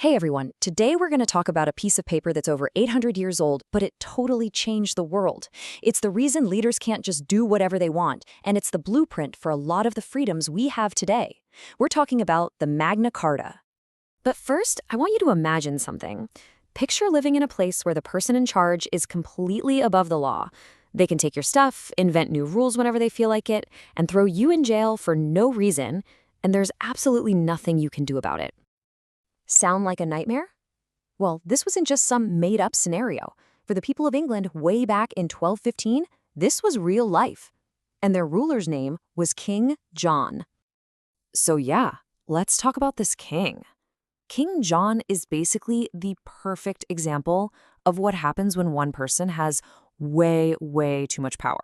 Hey everyone, today we're going to talk about a piece of paper that's over 800 years old, but it totally changed the world. It's the reason leaders can't just do whatever they want, and it's the blueprint for a lot of the freedoms we have today. We're talking about the Magna Carta. But first, I want you to imagine something. Picture living in a place where the person in charge is completely above the law. They can take your stuff, invent new rules whenever they feel like it, and throw you in jail for no reason, and there's absolutely nothing you can do about it. Sound like a nightmare? Well, this wasn't just some made-up scenario. For the people of England way back in 1215, this was real life. And their ruler's name was King John. So yeah, let's talk about this king. King John is basically the perfect example of what happens when one person has way too much power.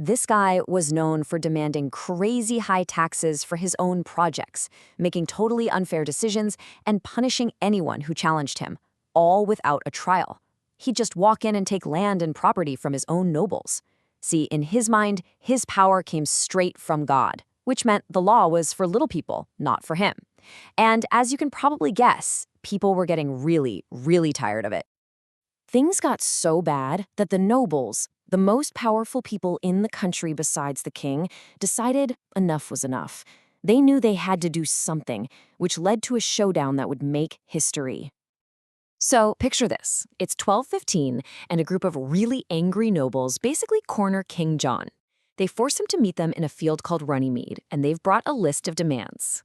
This guy was known for demanding crazy high taxes for his own projects, making totally unfair decisions, and punishing anyone who challenged him, all without a trial. He'd just walk in and take land and property from his own nobles. See, in his mind, his power came straight from God, which meant the law was for little people, not for him. And as you can probably guess, people were getting really tired of it. Things got so bad that the nobles, the most powerful people in the country besides the king, decided enough was enough. They knew they had to do something, which led to a showdown that would make history. So picture this. It's 1215, and a group of really angry nobles basically corner King John. They force him to meet them in a field called Runnymede, and they've brought a list of demands.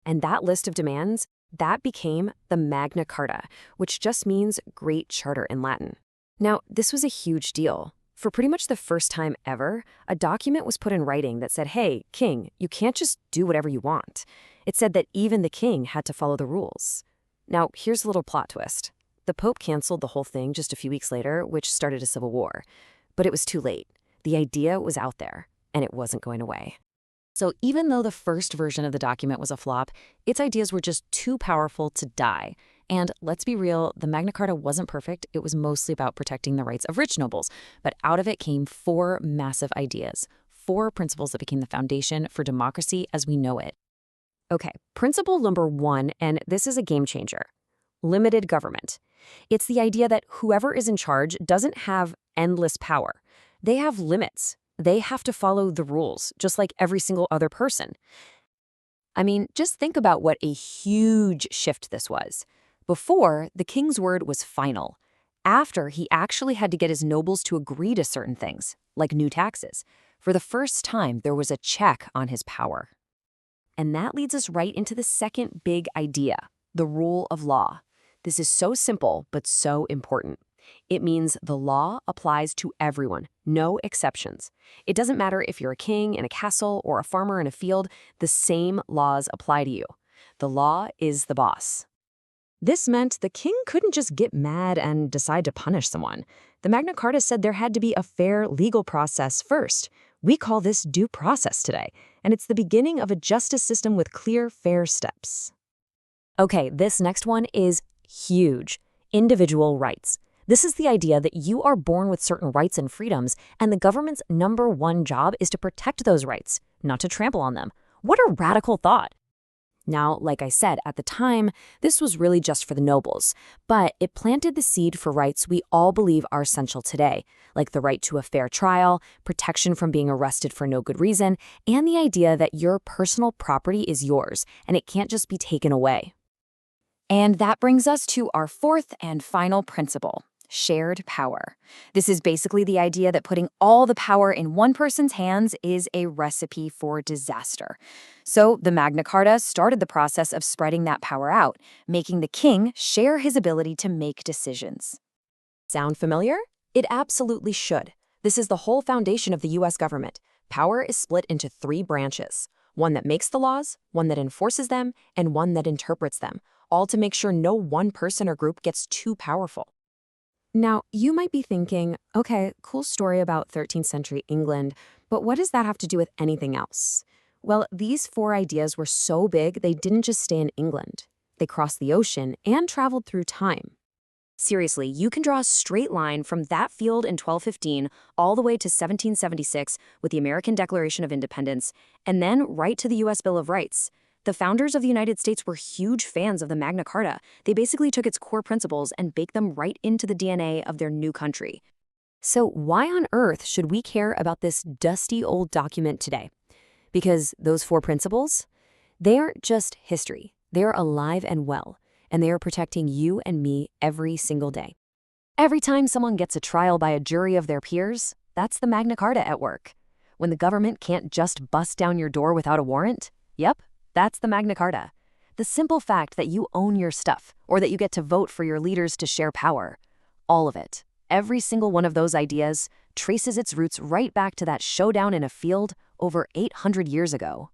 And that list of demands, that became the Magna Carta, which just means Great Charter in Latin. Now, this was a huge deal. For pretty much the first time ever, a document was put in writing that said, hey, king, you can't just do whatever you want. It said that even the king had to follow the rules. Now, here's a little plot twist. The Pope canceled the whole thing just a few weeks later, which started a civil war. But it was too late. The idea was out there, and it wasn't going away. So even though the first version of the document was a flop, its ideas were just too powerful to die. And let's be real, the Magna Carta wasn't perfect. It was mostly about protecting the rights of rich nobles. But out of it came 4 massive ideas, 4 principles that became the foundation for democracy as we know it. Okay, principle number 1, and this is a game changer. Limited government. It's the idea that whoever is in charge doesn't have endless power. They have limits. They have to follow the rules, just like every single other person. I mean, just think about what a huge shift this was. Before, the king's word was final. After, he actually had to get his nobles to agree to certain things, like new taxes. For the first time, there was a check on his power. And that leads us right into the second big idea, the rule of law. This is so simple, but so important. It means the law applies to everyone, no exceptions. It doesn't matter if you're a king in a castle or a farmer in a field, the same laws apply to you. The law is the boss. This meant the king couldn't just get mad and decide to punish someone. The Magna Carta said there had to be a fair legal process first. We call this due process today, and it's the beginning of a justice system with clear, fair steps. Okay, this next one is huge. Individual rights. This is the idea that you are born with certain rights and freedoms, and the government's number one job is to protect those rights, not to trample on them. What a radical thought! Now, like I said, at the time, this was really just for the nobles, but it planted the seed for rights we all believe are essential today, like the right to a fair trial, protection from being arrested for no good reason, and the idea that your personal property is yours, and it can't just be taken away. And that brings us to our fourth and final principle. Shared power. This is basically the idea that putting all the power in one person's hands is a recipe for disaster. So the Magna Carta started the process of spreading that power out, making the king share his ability to make decisions. Sound familiar? It absolutely should. This is the whole foundation of the U.S. government. Power is split into 3 branches. One that makes the laws, one that enforces them, and one that interprets them, all to make sure no one person or group gets too powerful. Now, you might be thinking, okay, cool story about 13th century England, but what does that have to do with anything else? Well, these 4 ideas were so big they didn't just stay in England. They crossed the ocean and traveled through time. Seriously, you can draw a straight line from that field in 1215 all the way to 1776 with the American Declaration of Independence, and then right to the U.S. Bill of Rights. The founders of the United States were huge fans of the Magna Carta. They basically took its core principles and baked them right into the DNA of their new country. So why on earth should we care about this dusty old document today? Because those 4 principles, they aren't just history. They are alive and well, and they are protecting you and me every single day. Every time someone gets a trial by a jury of their peers, that's the Magna Carta at work. When the government can't just bust down your door without a warrant, yep, that's the Magna Carta. The simple fact that you own your stuff, or that you get to vote for your leaders to share power. All of it. Every single one of those ideas traces its roots right back to that showdown in a field over 800 years ago.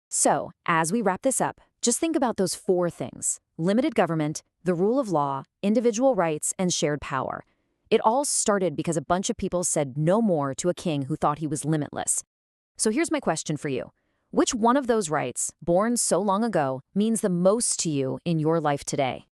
So, as we wrap this up, just think about those 4 things: limited government, the rule of law, individual rights, and shared power. It all started because a bunch of people said no more to a king who thought he was limitless. So here's my question for you. Which one of those rights, born so long ago, means the most to you in your life today?